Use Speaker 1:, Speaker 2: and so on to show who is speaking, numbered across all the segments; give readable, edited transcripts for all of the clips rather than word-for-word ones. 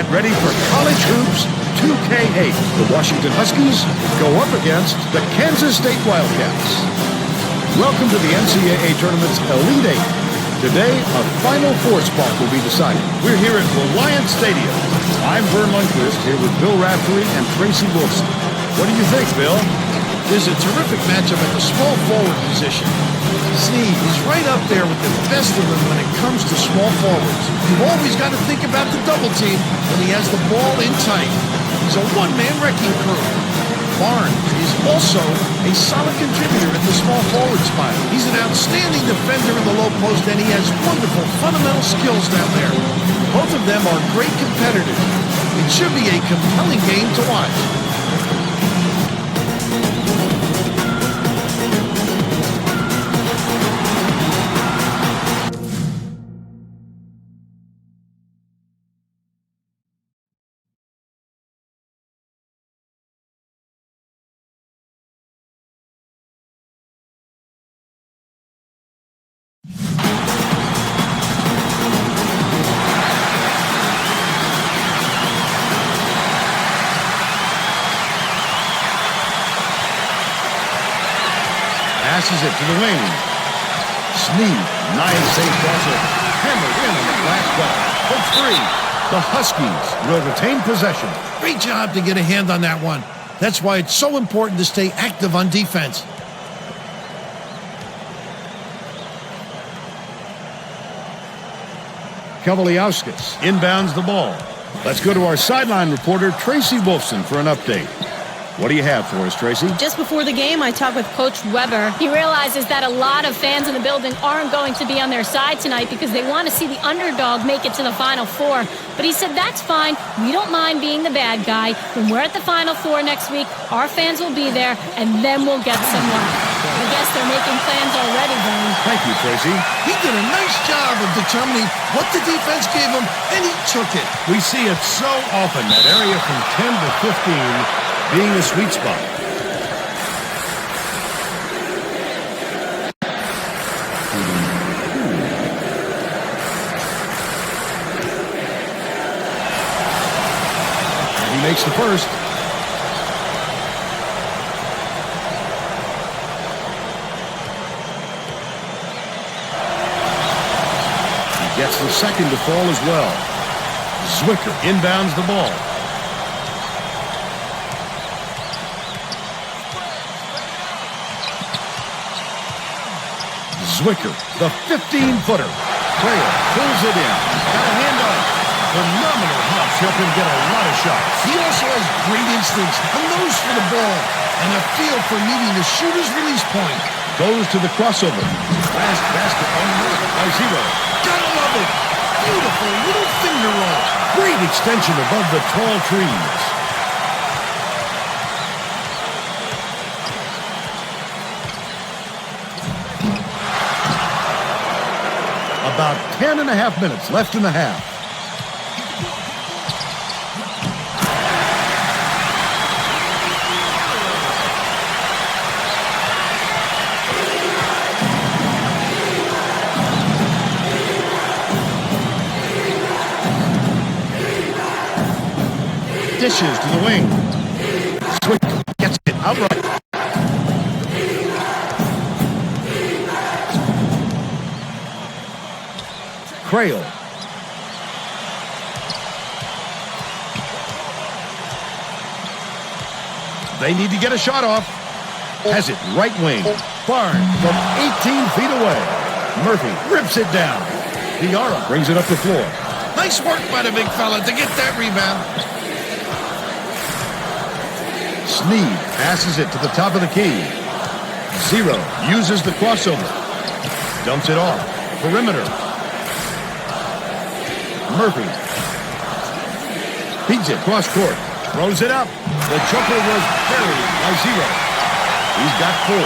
Speaker 1: Get ready for College Hoops 2K8. The Washington Huskies go up against the Kansas State Wildcats. Welcome to the NCAA Tournament's Elite Eight. Today, a Final Four spot will be decided. We're here at Reliant Stadium. I'm Vern Lundquist, here with Bill Raftery and Tracy Wolfson. What do you think, Bill?
Speaker 2: There's a terrific matchup at the small forward position. Snead is right up there with the best of them when it comes to small forwards. You've always got to think about the double team when he has the ball in tight. He's a one-man wrecking crew. Barnes is also a solid contributor at the small forward spot. He's an outstanding defender in the low post, and he has wonderful fundamental skills down there. Both of them are great competitors. It should be a compelling game to watch.
Speaker 1: Passes it to the wing. Snead, nice safe crossover. Hammered in on the flash cut. For three. The Huskies will retain possession.
Speaker 2: Great job to get a hand on that one. That's why it's so important to stay active on defense.
Speaker 1: Kavaliauskas inbounds the ball. Let's go to our sideline reporter, Tracy Wolfson, for an update. What do you have for us, Tracy?
Speaker 3: Just before the game, I talked with Coach Weber. He realizes that a lot of fans in the building aren't going to be on their side tonight because they want to see the underdog make it to the Final Four. But he said that's fine. We don't mind being the bad guy. When we're at the Final Four next week, our fans will be there, and then we'll get some love. I guess they're making plans already, Vern.
Speaker 1: Thank you, Tracy.
Speaker 2: He did a nice job of determining what the defense gave him, and he took it.
Speaker 1: We see it so often, that area from 10 to 15 being the sweet spot. He makes the first. He gets the second to fall as well. Zwicker inbounds the ball. Zwicker, the 15-footer. Trail pulls it in. Got a handoff. Phenomenal hops help him get a lot of shots.
Speaker 2: He also has great instincts, a nose for the ball, and a feel for meeting the shooter's release point.
Speaker 1: Goes to the crossover. Last basket unearthed by Zero.
Speaker 2: Gotta love it. Beautiful little finger roll.
Speaker 1: Great extension above the tall trees. About 10.5 minutes left in the half. Dishes to the wing. Swift gets it outright. Crail. They need to get a shot off. Has it right wing. Barnes from 18 feet away. Murphy rips it down. Diarra brings it up the floor.
Speaker 2: Nice work by the big fella to get that rebound.
Speaker 1: Snead passes it to the top of the key. Zero uses the crossover. Dumps it off. Perimeter. Murphy feeds it cross court. Throws it up. The jumper was buried by Zero. He's got 4.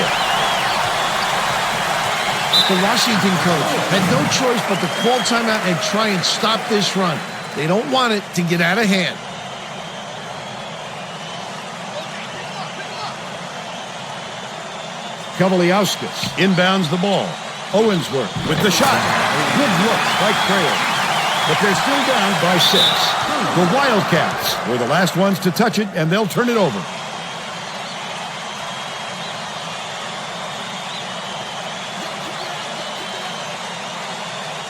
Speaker 2: The Washington coach had no choice but to call timeout and try and stop this run. They don't want it to get out of hand.
Speaker 1: Kavaliauskas inbounds the ball. Owensworth with the shot. A good look by Crail. But they're still down by 6. The Wildcats were the last ones to touch it, and they'll turn it over.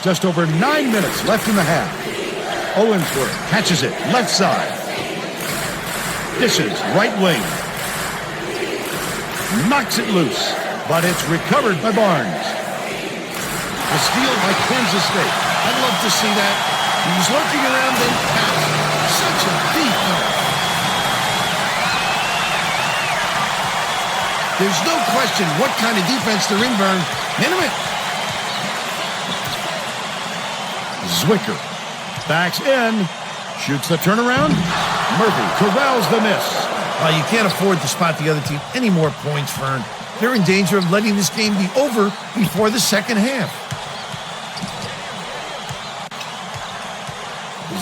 Speaker 1: Just over 9 minutes left in the half. Owensworth catches it left side. Dishes right wing. Knocks it loose, but it's recovered by Barnes.
Speaker 2: A steal by Kansas State. I'd love to see that. He was lurking around and passed. Such a defense. There's no question what kind of defense they're in, Vern. Minute.
Speaker 1: Zwicker backs in, shoots the turnaround. Murphy corrals the miss.
Speaker 2: You can't afford to spot the other team any more points, Vern. They're in danger of letting this game be over before the second half.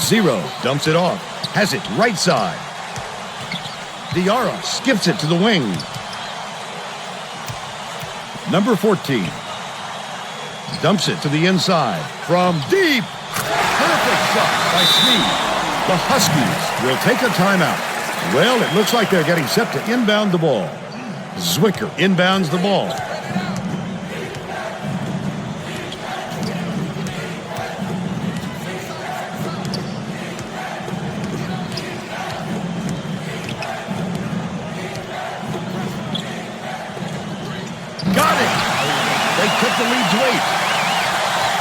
Speaker 1: Zero dumps it off. Has it right side. Diarra skips it to the wing. Number 14. Dumps it to the inside. From deep. Perfect shot by Sneed. The Huskies will take a timeout. Well, it looks like they're getting set to inbound the ball. Zwicker inbounds the ball. Got it! They cut the lead to 8.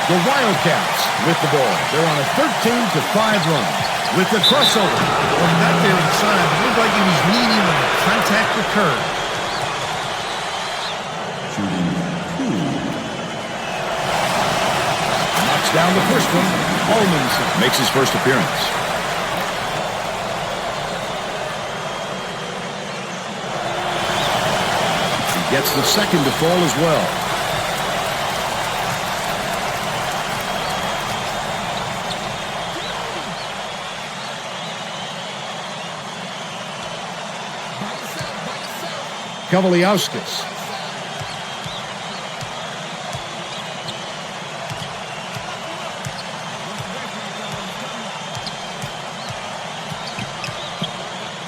Speaker 1: The Wildcats with the ball. They're on a 13-5 run. With the crossover.
Speaker 2: From back there inside, it looked like he was leaning when the contact occurred.
Speaker 1: Shooting 2. Knocks down the first one. Almanson makes his first appearance. He gets the second to fall as well. Kavaliauskas.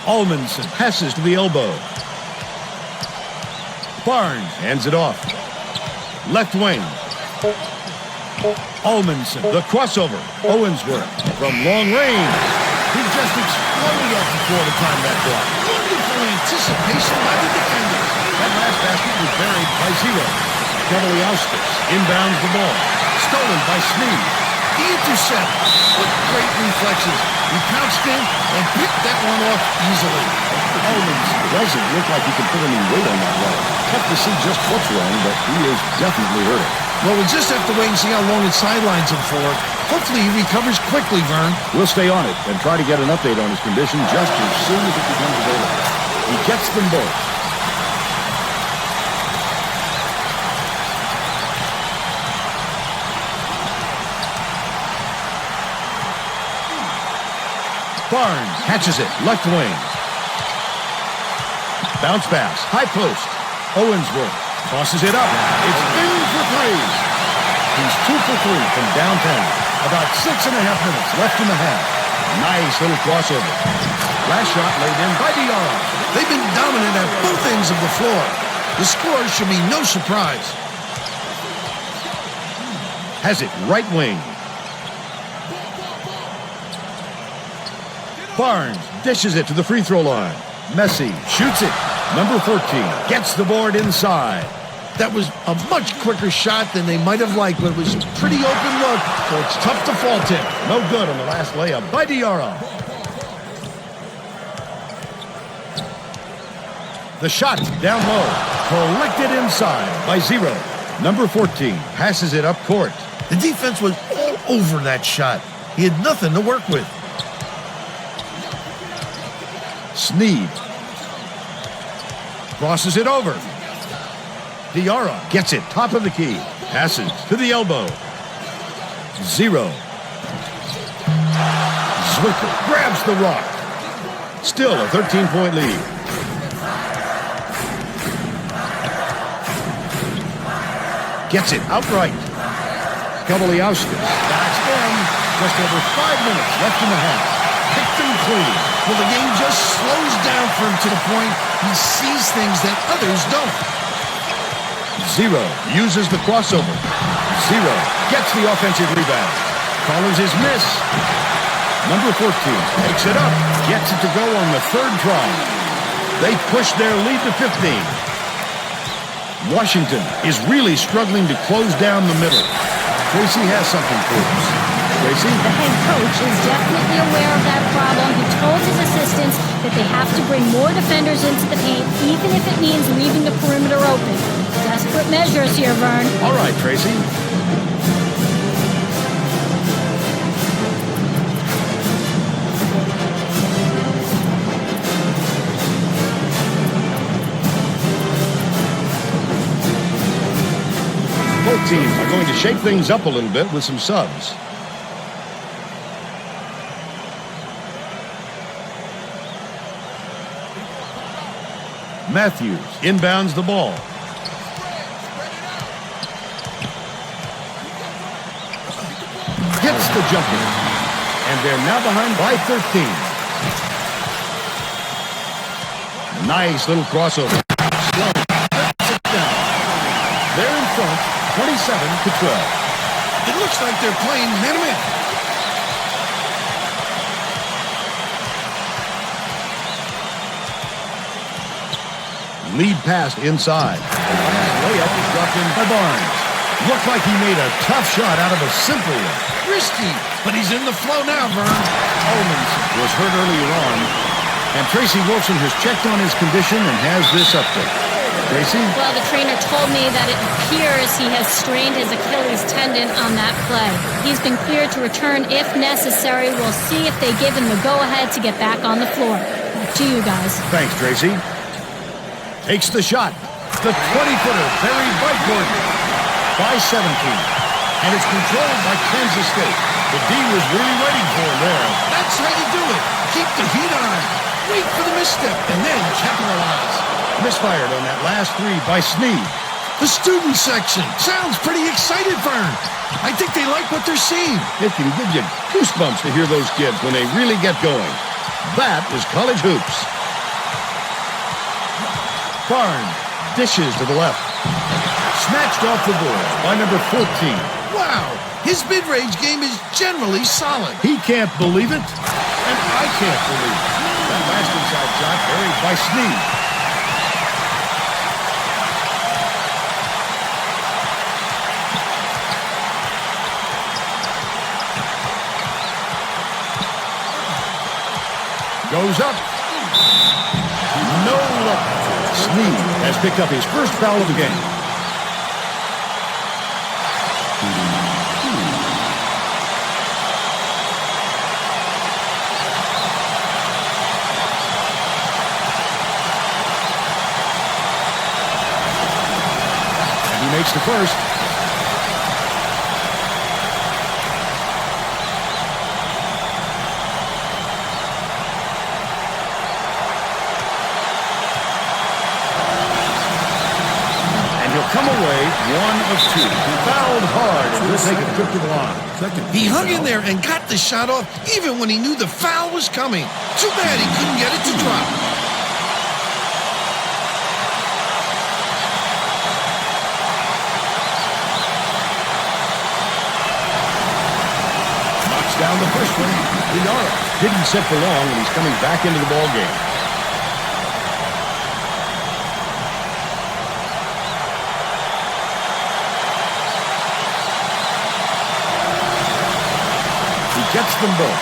Speaker 1: Almanson passes to the elbow. Barnes hands it off. Left wing. Almanson, the crossover. Owensworth from long range. He just exploded off the floor to time that block.
Speaker 2: Wonderful anticipation by the defenders.
Speaker 1: That last basket was buried by Zero. Kavaliauskas inbounds the ball. Stolen by Sneed.
Speaker 2: The intercept. What great reflexes. He pounced in and picked that one off easily.
Speaker 1: Almanson doesn't look like he can put any weight on that leg. Tough to see just what's wrong, but he is definitely hurting.
Speaker 2: Well, we'll just have to wait and see how long it sidelines him for. Hopefully he recovers quickly, Vern.
Speaker 1: We'll stay on it and try to get an update on his condition just as soon as it becomes available. He gets them both. Barnes catches it, left wing. Bounce pass, high post. Owensworth tosses it up. It's in for 3. He's 2 for 3 from downtown. About 6.5 minutes left in the half. Nice little crossover. Last shot laid in by Diarra.
Speaker 2: They've been dominant at both ends of the floor. The score should be no surprise.
Speaker 1: Has it right wing. Barnes dishes it to the free throw line. Messi shoots it. Number 14 gets the board inside.
Speaker 2: That was a much quicker shot than they might have liked, but it was a pretty open look, so it's tough to fault him.
Speaker 1: No good on the last layup by Diarra. The shot down low. Collected inside by Zero. Number 14 passes it up court.
Speaker 2: The defense was all over that shot. He had nothing to work with.
Speaker 1: Sneed crosses it over. Diarra gets it top of the key. Passes to the elbow. Zero. Zwicker grabs the rock. Still a 13-point lead. Gets it outright. Kavaliauskas backs in. Just over 5 minutes left in the half.
Speaker 2: clean. Well, the game just slows down for him to the point he sees things that others don't.
Speaker 1: Zero uses the crossover. Zero gets the offensive rebound. Follows his miss. Number 14 takes it up. Gets it to go on the third try. They push their lead to 15. Washington is really struggling to close down the middle. Tracy has something for us. Tracy?
Speaker 3: The head coach is definitely aware of that problem. He told his assistants that they have to bring more defenders into the paint, even if it means leaving the perimeter open. Desperate measures here, Vern.
Speaker 1: All right, Tracy. Both teams are going to shake things up a little bit with some subs. Matthews inbounds the ball. Gets the jumper. And they're now behind by 13. Nice little crossover. Sloan puts it down. They're in front, 27-12.
Speaker 2: It looks like they're playing man-to-man.
Speaker 1: Lead pass inside. Layup is dropped in by Barnes. Looked like he made a tough shot out of a simple one.
Speaker 2: Risky, but he's in the flow now, Vern.
Speaker 1: Owens was hurt earlier on, and Tracy Wilson has checked on his condition and has this update. Tracy?
Speaker 3: Well, the trainer told me that it appears he has strained his Achilles tendon on that play. He's been cleared to return if necessary. We'll see if they give him the go-ahead to get back on the floor. Back to you guys.
Speaker 1: Thanks, Tracy. Takes the shot. The 20-footer buried by Gordon. By 17. And it's controlled by Kansas State. The D was really waiting for him there.
Speaker 2: That's how you do it. Keep the heat on. Wait for the misstep and then capitalize.
Speaker 1: Misfired on that last three by Sneed.
Speaker 2: The student section sounds pretty excited, Vern. I think they like what they're seeing.
Speaker 1: It can give you goosebumps to hear those kids when they really get going. That is college hoops. Barnes dishes to the left. Snatched off the board by number 14.
Speaker 2: Wow, his mid-range game is generally solid.
Speaker 1: He can't believe it, and I can't believe it. That last inside shot buried by Sneed. Goes up. No look. Sneed has picked up his first foul of the game. And he makes the first. Come away 1 of 2. He fouled hard and will take a trip to the line.
Speaker 2: He hung in there and got the shot off even when he knew the foul was coming. Too bad he couldn't get it to drop.
Speaker 1: Knocks down the first one. Dinara didn't sit for long, and he's coming back into the ball game. Gets them both.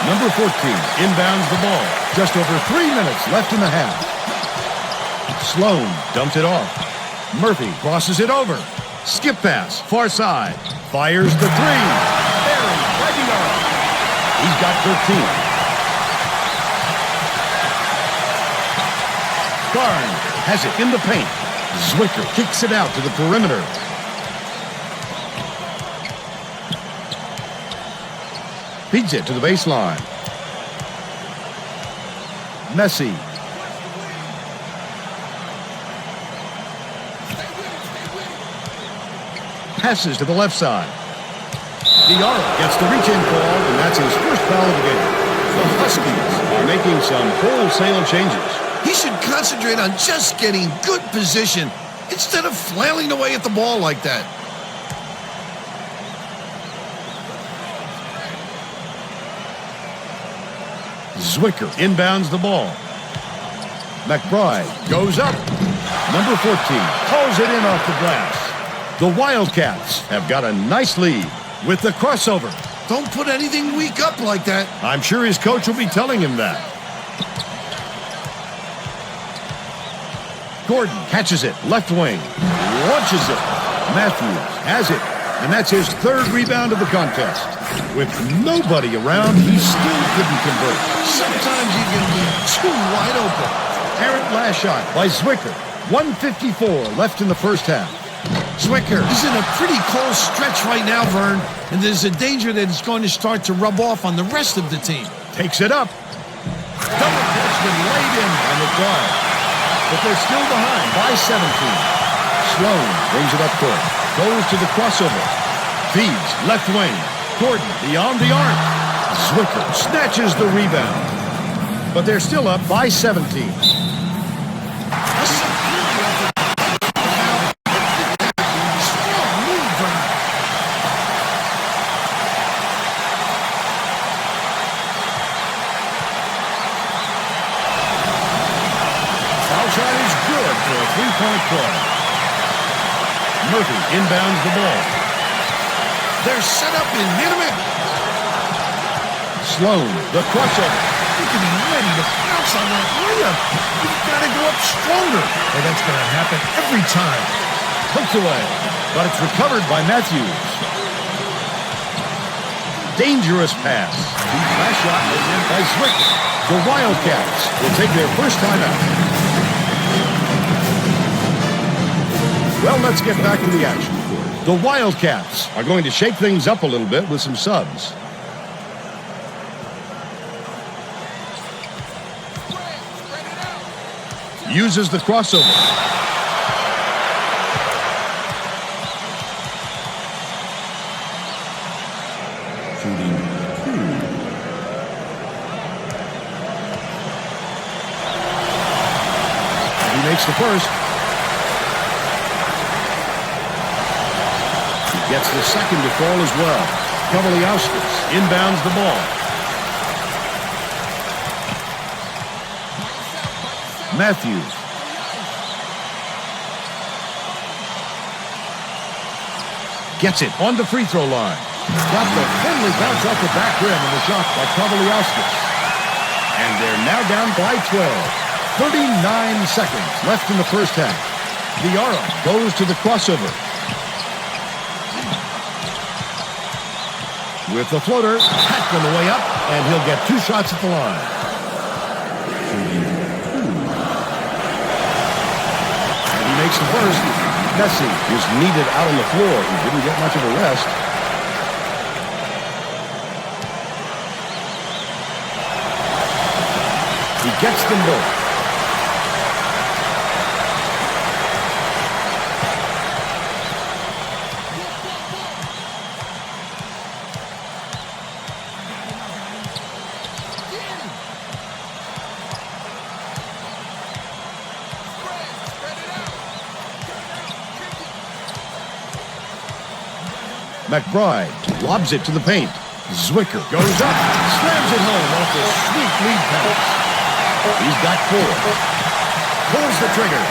Speaker 1: Number 14 inbounds the ball. Just over 3 minutes left in the half. Sloan dumped it off. Murphy crosses it over. Skip pass, far side. Fires the three. Buried by Dinara. He's got 13. Barnes has it in the paint. Zwicker kicks it out to the perimeter. Feeds it to the baseline. Messi. Passes to the left side. Diarra gets the reach-in call, and that's his first foul of the game. The Huskies are making some wholesale changes.
Speaker 2: He should concentrate on just getting good position instead of flailing away at the ball like that.
Speaker 1: Zwicker inbounds the ball. McBride goes up. Number 14 pulls it in off the glass. The Wildcats have got a nice lead with the crossover.
Speaker 2: Don't put anything weak up like that.
Speaker 1: I'm sure his coach will be telling him that. Gordon catches it, left wing, launches it. Matthews has it, and that's his third rebound of the contest. With nobody around, he still couldn't convert.
Speaker 2: Sometimes you can be too wide open.
Speaker 1: Errant last shot by Zwicker. 1:54 left in the first half.
Speaker 2: Zwicker is in a pretty cold stretch right now, Vern, and there's a danger that it's going to start to rub off on the rest of the team.
Speaker 1: Takes it up. Double catch been laid in on the drive. But they're still behind by 17. Sloan brings it up court. Goes to the crossover. Feeds left wing. Gordon beyond the arc. Zwicker snatches the rebound. But they're still up by 17. Three-point play. Murphy inbounds the ball.
Speaker 2: They're set up in minute.
Speaker 1: Sloan, the crossover.
Speaker 2: You can be ready to pounce on that layup. You've got to go up stronger. And that's going to happen every time.
Speaker 1: Poked away, but it's recovered by Matthews. Dangerous pass. The last shot was in by Zwicker. The Wildcats will take their first time out. Well, let's get back to the action. The Wildcats are going to shake things up a little bit with some subs. Uses the crossover. Shooting 2. He makes the first. Gets the second to fall as well. Kavaliauskas inbounds the ball. Matthews. Gets it on the free throw line. Got the friendly bounce off the back rim and the shot by Kavaliauskas. And they're now down by 12. 39 seconds left in the first half. Diarra goes to the crossover. With the floater, tapped on the way up, and he'll get 2 shots at the line. And he makes the first. Messi was needed out on the floor. He didn't get much of a rest. He gets them both. McBride lobs it to the paint. Zwicker goes up, slams it home off the sweet lead pass. He's got 4. Pulls the trigger.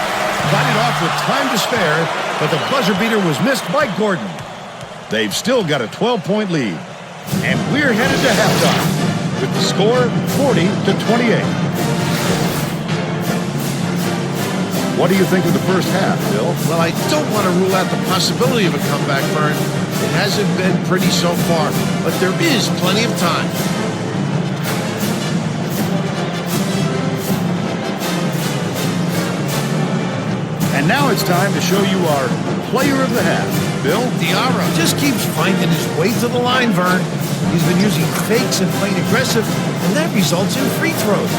Speaker 1: Got it off with time to spare, but the buzzer beater was missed by Gordon. They've still got a 12-point lead. And we're headed to halftime with the score 40-28. What do you think of the first half, Bill?
Speaker 2: Well, I don't want to rule out the possibility of a comeback, Vern. It hasn't been pretty so far, but there is plenty of time.
Speaker 1: And now it's time to show you our player of the half. Bill?
Speaker 2: Diarra just keeps finding his way to the line, Vern. He's been using fakes and playing aggressive, and that results in free throws.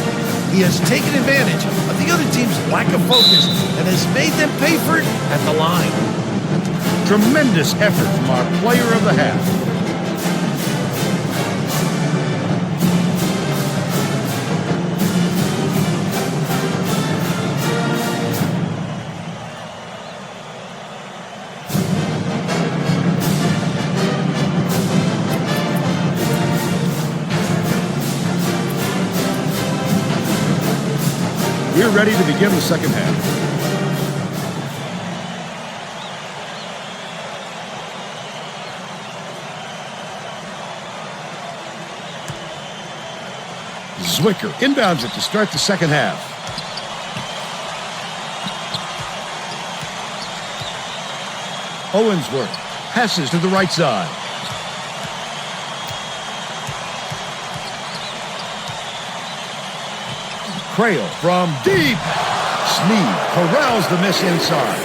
Speaker 2: He has taken advantage of the other team's lack of focus and has made them pay for it at the line.
Speaker 1: Tremendous effort from our player of the half. We're ready to begin the second half. Zwicker inbounds it to start the second half. Owensworth passes to the right side. Crail from deep. Sneed corrals the miss inside.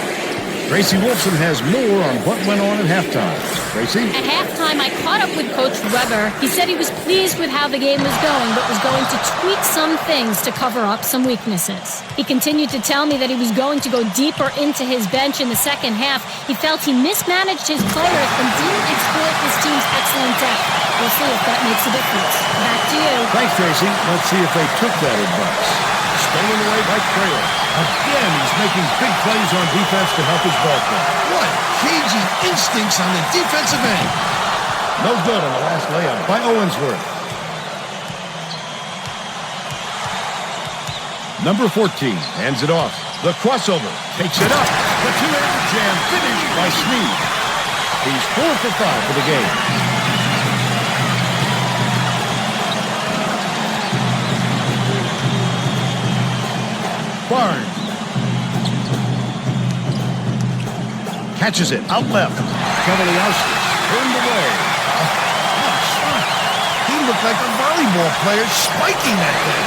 Speaker 1: Tracy Wolfson has more on what went on at halftime. Tracy?
Speaker 3: At halftime, I caught up with Coach Weber. He said he was pleased with how the game was going, but was going to tweak some things to cover up some weaknesses. He continued to tell me that he was going to go deeper into his bench in the second half. He felt he mismanaged his players and didn't exploit his team's excellent depth. We'll see if that makes a difference. Back to you.
Speaker 1: Thanks, Tracy. Let's see if they took that advice. Stolen away by Crail. Again, he's making big plays on defense to help his ball club.
Speaker 2: What cagey instincts on the defensive end.
Speaker 1: No good on the last layup by Owensworth. Number 14 hands it off. The crossover takes it up. The two-handed jam finished by Sneed. He's 4 for 5 for the game. Barnes catches it out left. Kavaliauskas turned away.
Speaker 2: He looked like a volleyball player spiking that thing.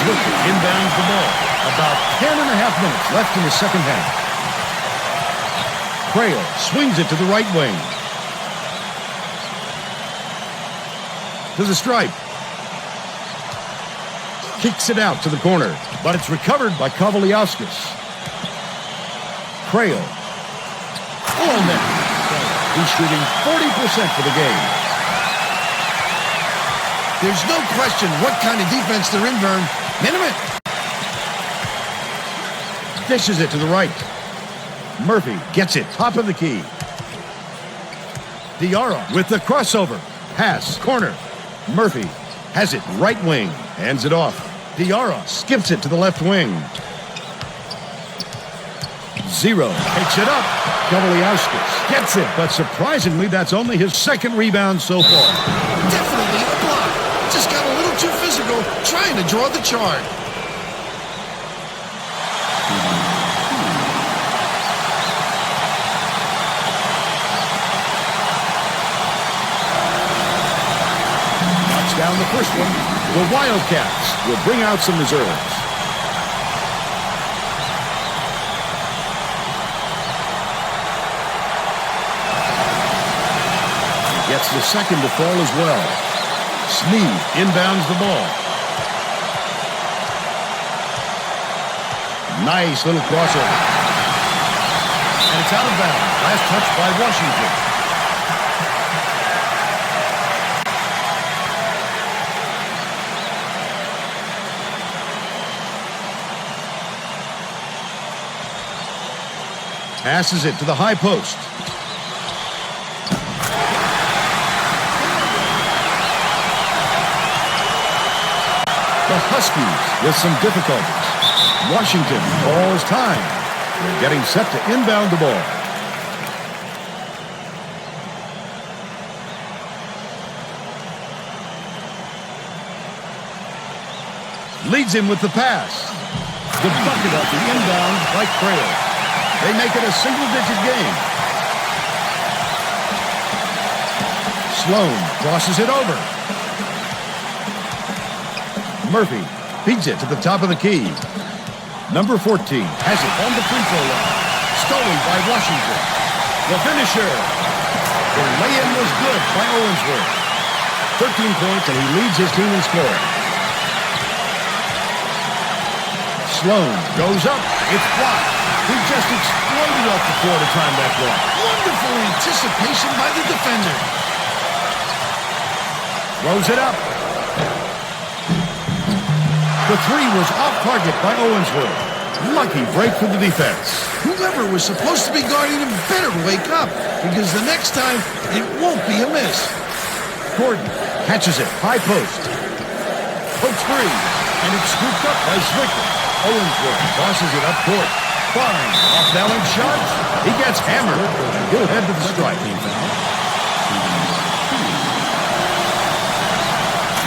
Speaker 1: Zwicker inbounds the ball. About 10.5 minutes left in the second half. Crail swings it to the right wing. To the stripe. Kicks it out to the corner, but it's recovered by Kavaliauskas. Crail. All net. He's shooting 40% for the game.
Speaker 2: There's no question what kind of defense they're in, Vern. Minimum.
Speaker 1: Dishes it to the right. Murphy gets it top of the key. Diarra with the crossover. Pass, corner. Murphy has it right wing. Hands it off. Diarra skips it to the left wing. Zero takes it up. Kavaliauskas gets it, but surprisingly, that's only his second rebound so far.
Speaker 2: Definitely a block. Just got a little too physical trying to draw the chart.
Speaker 1: Knocks down the first one. The Wildcats will bring out some reserves. Gets the second to fall as well. Sneed inbounds the ball. Nice little crossover. And it's out of bounds. Last touch by Washington. Passes it to the high post. The Huskies with some difficulties. Washington calls time. They're getting set to inbound the ball. Leads him with the pass. The bucket off the inbound by Crail. They make it a single-digit game. Sloan crosses it over. Murphy feeds it to the top of the key. Number 14 has it on the free throw line. Stolen by Washington. The finisher. The lay-in was good by Owensworth. 13 points, and he leads his team in scoring. Sloan goes up. It's blocked. He just exploded off the floor to time that block.
Speaker 2: Wonderful anticipation by the defender.
Speaker 1: Throws it up. The three was off target by Owensworth. Lucky break for the defense.
Speaker 2: Whoever was supposed to be guarding him better wake up, because the next time it won't be a miss.
Speaker 1: Gordon catches it. High post. Poke three. And it's scooped up by Zwicker. Owensworth tosses it up court. Fine. Off-balance shot. He gets hammered. He'll head to the strike.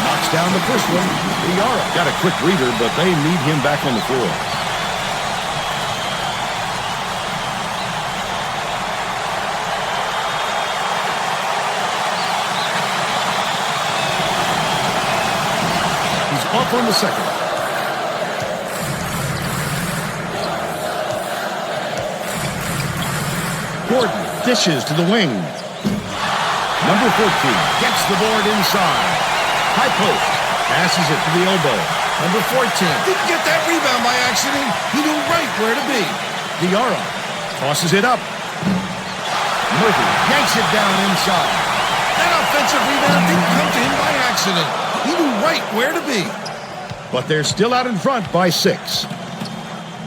Speaker 1: Knocks down the first one. Diarra got a quick reader, but they need him back on the floor. He's off on the second. Gordon dishes to the wing. Number 14 gets the board inside. High post. Passes it to the elbow.
Speaker 2: Number 14 didn't get that rebound by accident. He knew right where to be.
Speaker 1: Diarra tosses it up. Murphy yanks it down inside.
Speaker 2: That offensive rebound didn't come to him by accident. He knew right where to be.
Speaker 1: But they're still out in front by 6.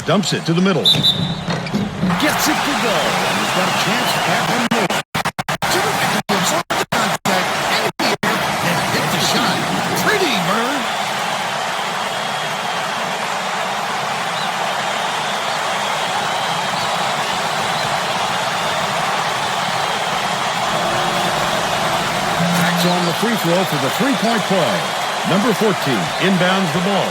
Speaker 1: Dumps it to the middle. Gets it to go. And he's got a chance at one more.
Speaker 2: Contact and hit the shot. Pretty, Bird.
Speaker 1: Backs on the free throw for the three-point play. Number 14 inbounds the ball.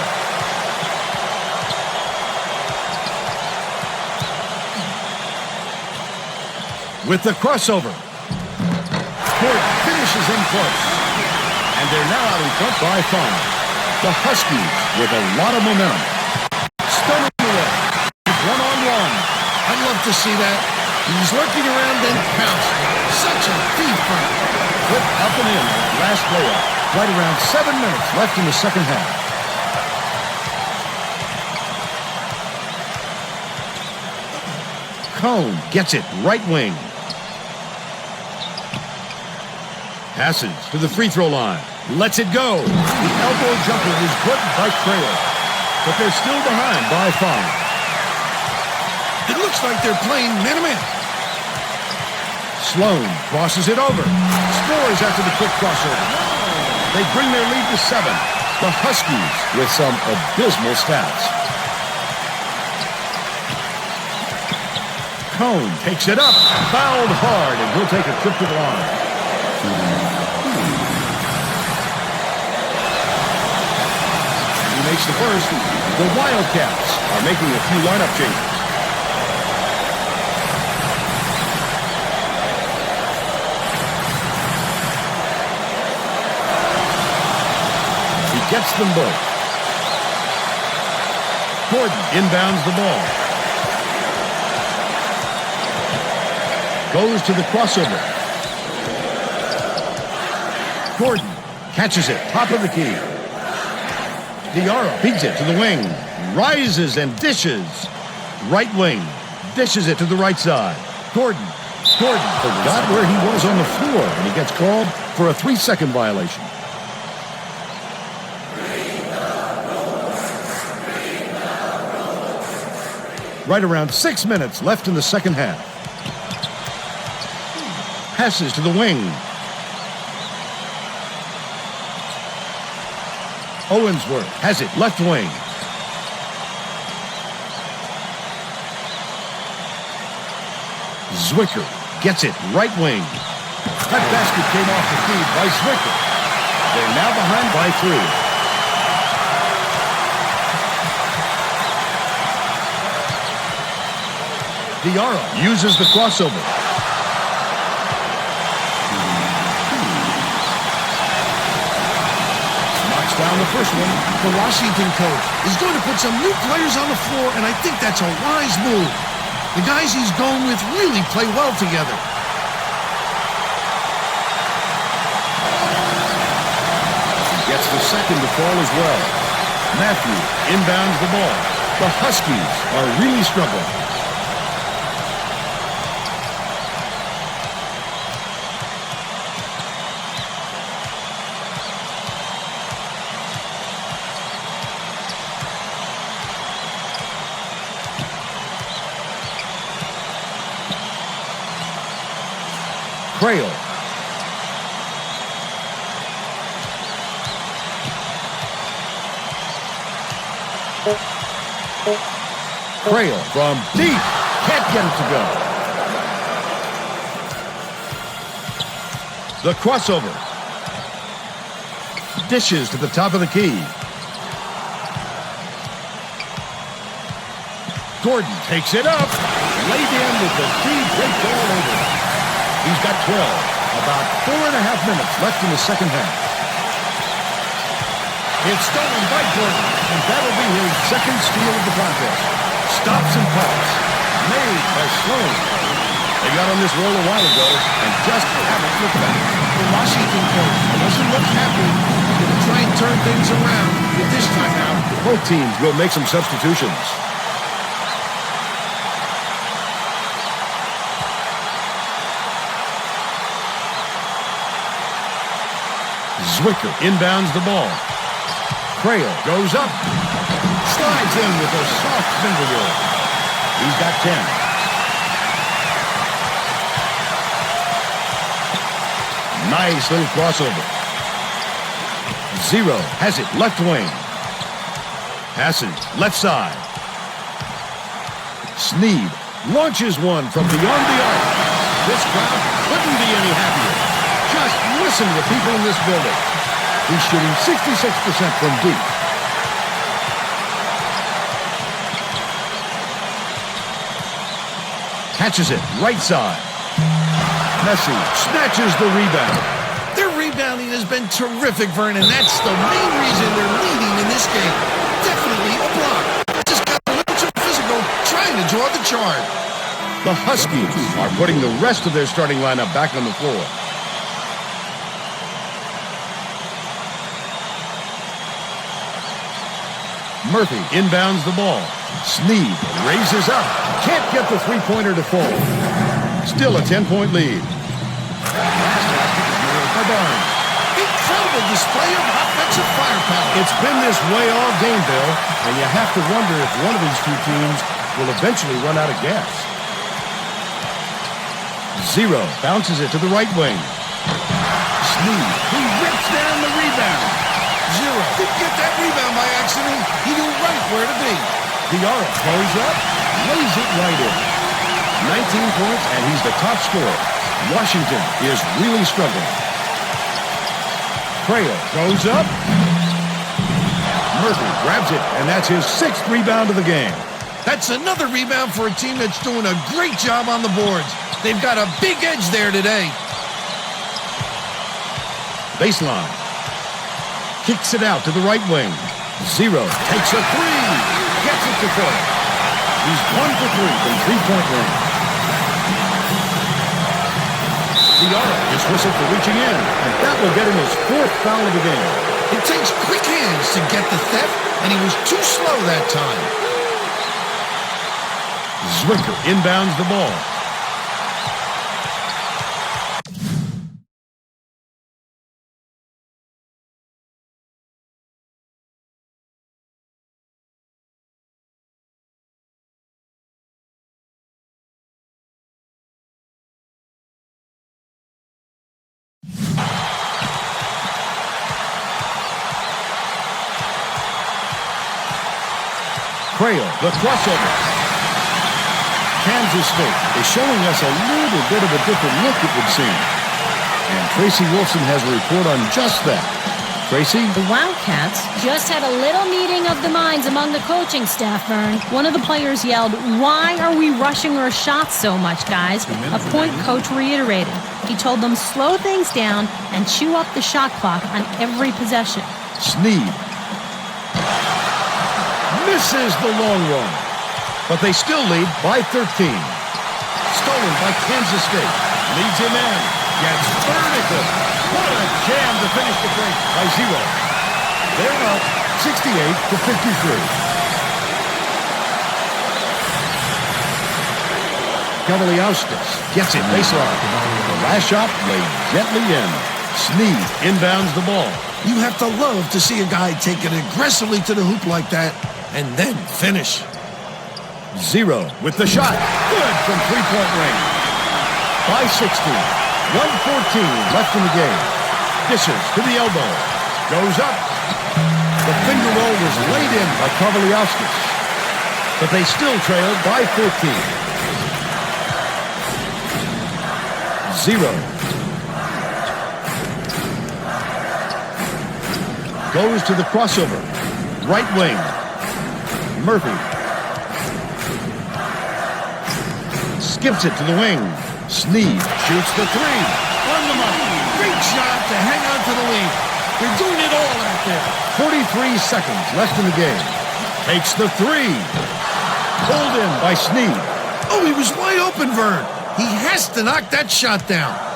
Speaker 1: With the crossover. Gordon finishes in close. And they're now out in front by 5. The Huskies with a lot of momentum. Stunning away. One-on-one.
Speaker 2: I'd love to see that. He's lurking around and pounced. Such a thief.
Speaker 1: Put up and in. Last layup. Right around 7 minutes left in the second half. Cone gets it right wing. Passes to the free throw line. Lets it go. The elbow jumper is good by Crail. But they're still behind by 5.
Speaker 2: It looks like they're playing man-to-man.
Speaker 1: Sloan crosses it over. Scores after the quick crossover. They bring their lead to 7. The Huskies with some abysmal stats. Cone takes it up. Fouled hard, and he'll take a trip to the line. He makes the first. The Wildcats are making a few lineup changes. He gets them both. Gordon inbounds the ball. Goes to the crossover. Gordon catches it, top of the key. Diarra beats it to the wing. Rises and dishes. Right wing. Dishes it to the right side. Gordon forgot where he was on the floor, and he gets called for a 3-second violation. Right around 6 minutes left in the second half. Passes to the wing. Owensworth has it left wing. Zwicker gets it right wing. That basket came off the feed by Zwicker. They're now behind by 3. Diarra uses the crossover. Knocks down the first one.
Speaker 2: The Washington coach is going to put some new players on the floor, and I think that's a wise move. The guys he's going with really play well together.
Speaker 1: He gets the second to fall as well. Matthew inbounds the ball. The Huskies are really struggling. Crail. Crail from deep. Can't get it to go. The crossover. Dishes to the top of the key. Gordon takes it up. Laid in with the deep break all over. He's got 12. About 4.5 minutes left in the second half. It's stolen by Gordon, and that'll be his second steal of the contest. Stops and pops. Made by Sloan. They got on this roll a while ago and just haven't looked back.
Speaker 2: The Washington coach doesn't look happy. He's going to try and turn things around with this timeout.
Speaker 1: Both teams will make some substitutions. Zwicker inbounds the ball. Crail goes up. Slides in with a soft finger roll. He's got 10. Nice little crossover. Zero has it left wing. Passes left side. Sneed launches one from beyond the arc. This crowd couldn't be any happier. Just listen to the people in this building. He's shooting 66% from deep. Catches it right side. Messi snatches the rebound.
Speaker 2: Their rebounding has been terrific, Vern, and that's the main reason they're leading in this game. Definitely a block. Just got a little too physical, trying to draw the charge.
Speaker 1: The Huskies are putting the rest of their starting lineup back on the floor. Murphy inbounds the ball. Sneed raises up. Can't get the three-pointer to fall. Still a 10-point lead. Last basket is made by Barnes.
Speaker 2: Incredible display of offensive firepower.
Speaker 1: It's been this way all game, Bill, and you have to wonder if one of these two teams will eventually run out of gas. Zero bounces it to the right wing. Sneed, he rips down the rebound.
Speaker 2: Zero didn't get that rebound by accident. He knew right where to be.
Speaker 1: Diarra goes up, lays it right in. 19 points, and he's the top scorer. Washington is really struggling. Crail goes up. Murphy grabs it, and that's his 6th rebound of the game.
Speaker 2: That's another rebound for a team that's doing a great job on the boards. They've got a big edge there today.
Speaker 1: Baseline. Kicks it out to the right wing. Zero takes a three. Gets it to four. He's 1 for 3 from three-point range. Diarra is whistled for reaching in, and that will get him his 4th foul of the game.
Speaker 2: It takes quick hands to get the theft, and he was too slow that time.
Speaker 1: Zwicker inbounds the ball. Crail, the crossover. Kansas State is showing us a little bit of a different look, it would seem. And Tracy Wolfson has a report on just that. Tracy?
Speaker 3: The Wildcats just had a little meeting of the minds among the coaching staff, Vern. One of the players yelled, "Why are we rushing our shots so much, guys?" A point coach reiterated. He told them slow things down and chew up the shot clock on every possession.
Speaker 1: Sneed misses the long one, but they still lead by 13. Stolen by Kansas State. Leads him in. Gets vertical. What a jam to finish the break by Zero. They're up 68-53. Gavaliauskas gets it baseline. The last shot laid gently in. Sneed inbounds the ball.
Speaker 2: You have to love to see a guy take it aggressively to the hoop like that and then finish.
Speaker 1: Zero with the shot. Good from three-point range. By 16. 1:14 left in the game. Dishes to the elbow. Goes up. The finger roll was laid in by Gavaliauskas. but they still trailed by 14. 0. Goes to the crossover. Right wing. Murphy. Skips it to the wing. Sneed shoots the 3.
Speaker 2: On the money. Great shot to hang on to the lead. They're doing it all out there.
Speaker 1: 43 seconds left in the game. Takes the 3. Pulled in by Sneed.
Speaker 2: Oh, he was wide open, Vern. He has to knock that shot down.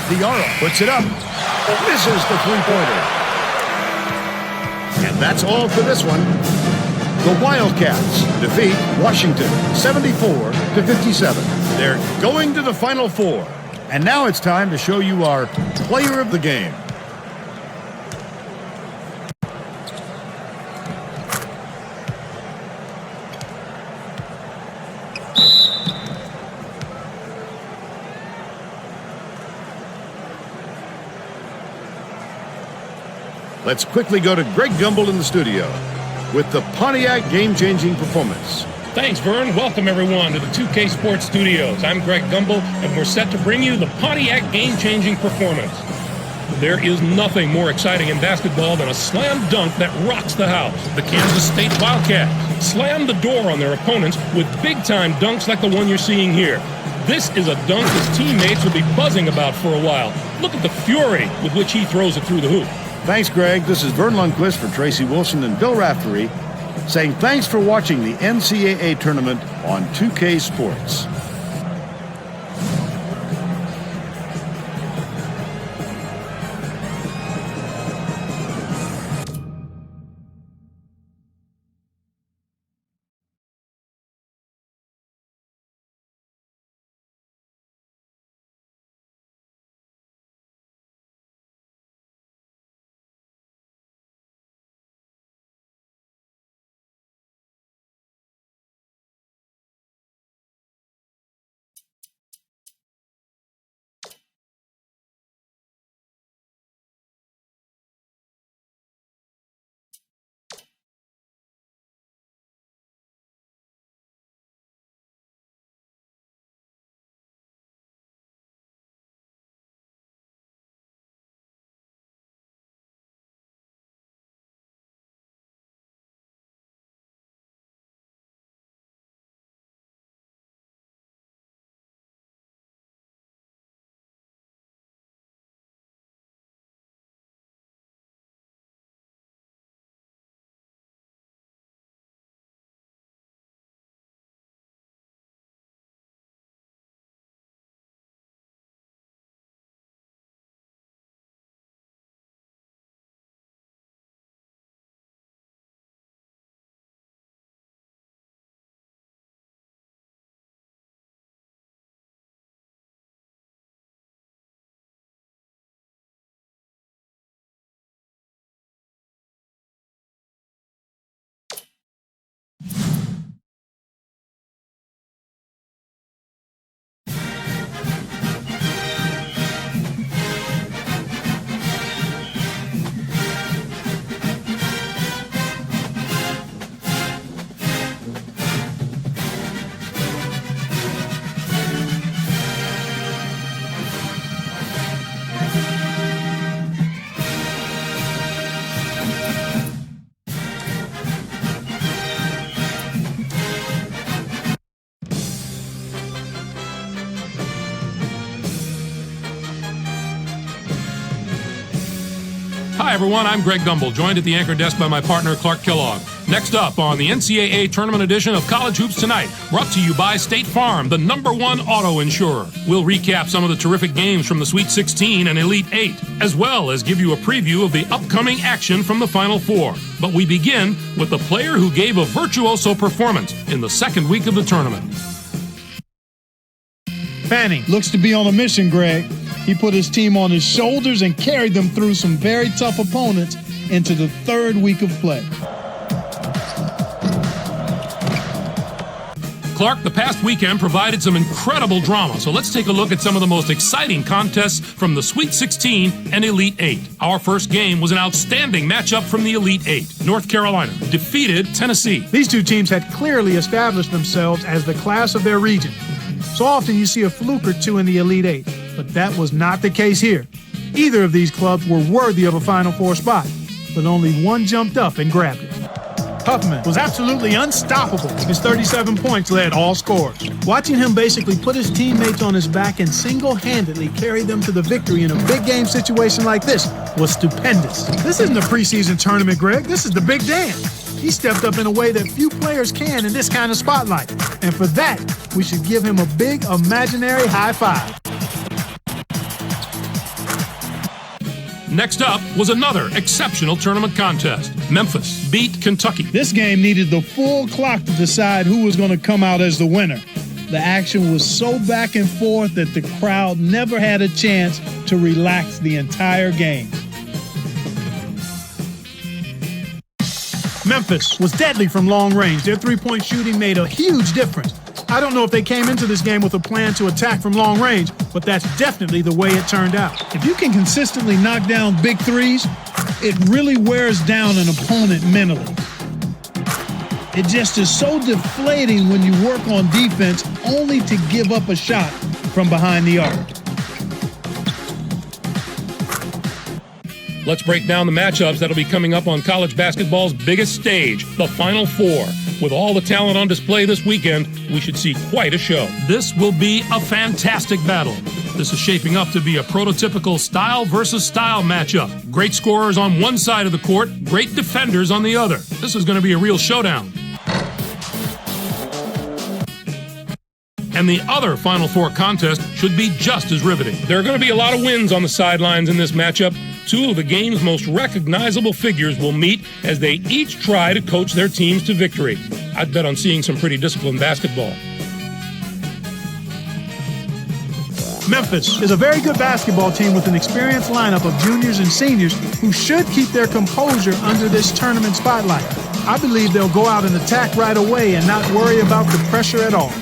Speaker 1: Diarra puts it up. Misses the three-pointer. And that's all for this one. The Wildcats defeat Washington 74-57. They're going to the Final Four. And now it's time to show you our player of the game. Let's quickly go to Greg Gumbel in the studio with the Pontiac game-changing performance.
Speaker 4: Thanks, Vern. Welcome, everyone, to the 2K Sports Studios. I'm Greg Gumbel, and we're set to bring you the Pontiac game-changing performance. There is nothing more exciting in basketball than a slam dunk that rocks the house. The Kansas State Wildcats slammed the door on their opponents with big-time dunks like the one you're seeing here. This is a dunk his teammates will be buzzing about for a while. Look at the fury with which he throws it through the hoop.
Speaker 1: Thanks, Greg. This is Vern Lundquist for Tracy Wilson and Bill Raftery saying thanks for watching the NCAA Tournament on 2K Sports.
Speaker 4: Hi, everyone. I'm Greg Gumbel, joined at the anchor desk by my partner, Clark Kellogg. Next up on the NCAA Tournament edition of College Hoops Tonight, brought to you by State Farm, the #1 auto insurer. We'll recap some of the terrific games from the Sweet 16 and Elite 8, as well as give you a preview of the upcoming action from the Final Four. But we begin with the player who gave a virtuoso performance in the second week of the tournament.
Speaker 5: Fanning looks to be on a mission, Greg. He put his team on his shoulders and carried them through some very tough opponents into the third week of play.
Speaker 4: Clark, the past weekend provided some incredible drama, so let's take a look at some of the most exciting contests from the Sweet 16 and Elite 8. Our first game was an outstanding matchup from the Elite 8. North Carolina defeated Tennessee.
Speaker 6: These two teams had clearly established themselves as the class of their region. So often you see a fluke or two in the Elite 8, but that was not the case here. Either of these clubs were worthy of a Final Four spot, but only one jumped up and grabbed it. Huffman was absolutely unstoppable. His 37 points led all scorers. Watching him basically put his teammates on his back and single-handedly carry them to the victory in a big game situation like this was stupendous. This isn't a preseason tournament, Greg. This is the big dance. He stepped up in a way that few players can in this kind of spotlight. And for that, we should give him a big imaginary high five.
Speaker 4: Next up was another exceptional tournament contest. Memphis beat Kentucky.
Speaker 5: This game needed the full clock to decide who was going to come out as the winner. The action was so back and forth that the crowd never had a chance to relax the entire game.
Speaker 6: Memphis was deadly from long range. Their three-point shooting made a huge difference. I don't know if they came into this game with a plan to attack from long range, but that's definitely the way it turned out.
Speaker 5: If you can consistently knock down big threes, it really wears down an opponent mentally. It just is so deflating when you work on defense only to give up a shot from behind the arc.
Speaker 4: Let's break down the matchups that'll be coming up on college basketball's biggest stage, the Final Four. With all the talent on display this weekend, we should see quite a show. This will be a fantastic battle. This is shaping up to be a prototypical style versus style matchup. Great scorers on one side of the court, great defenders on the other. This is going to be a real showdown. And the other Final Four contest should be just as riveting. There are going to be a lot of wins on the sidelines in this matchup. Two of the game's most recognizable figures will meet as they each try to coach their teams to victory. I'd bet on seeing some pretty disciplined basketball.
Speaker 6: Memphis is a very good basketball team with an experienced lineup of juniors and seniors who should keep their composure under this tournament spotlight. I believe they'll go out and attack right away and not worry about the pressure at all.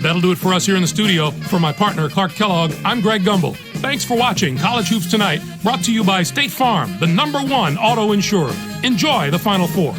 Speaker 4: That'll do it for us here in the studio. For my partner, Clark Kellogg, I'm Greg Gumbel. Thanks for watching College Hoops Tonight, brought to you by State Farm, the #1 auto insurer. Enjoy the Final Four.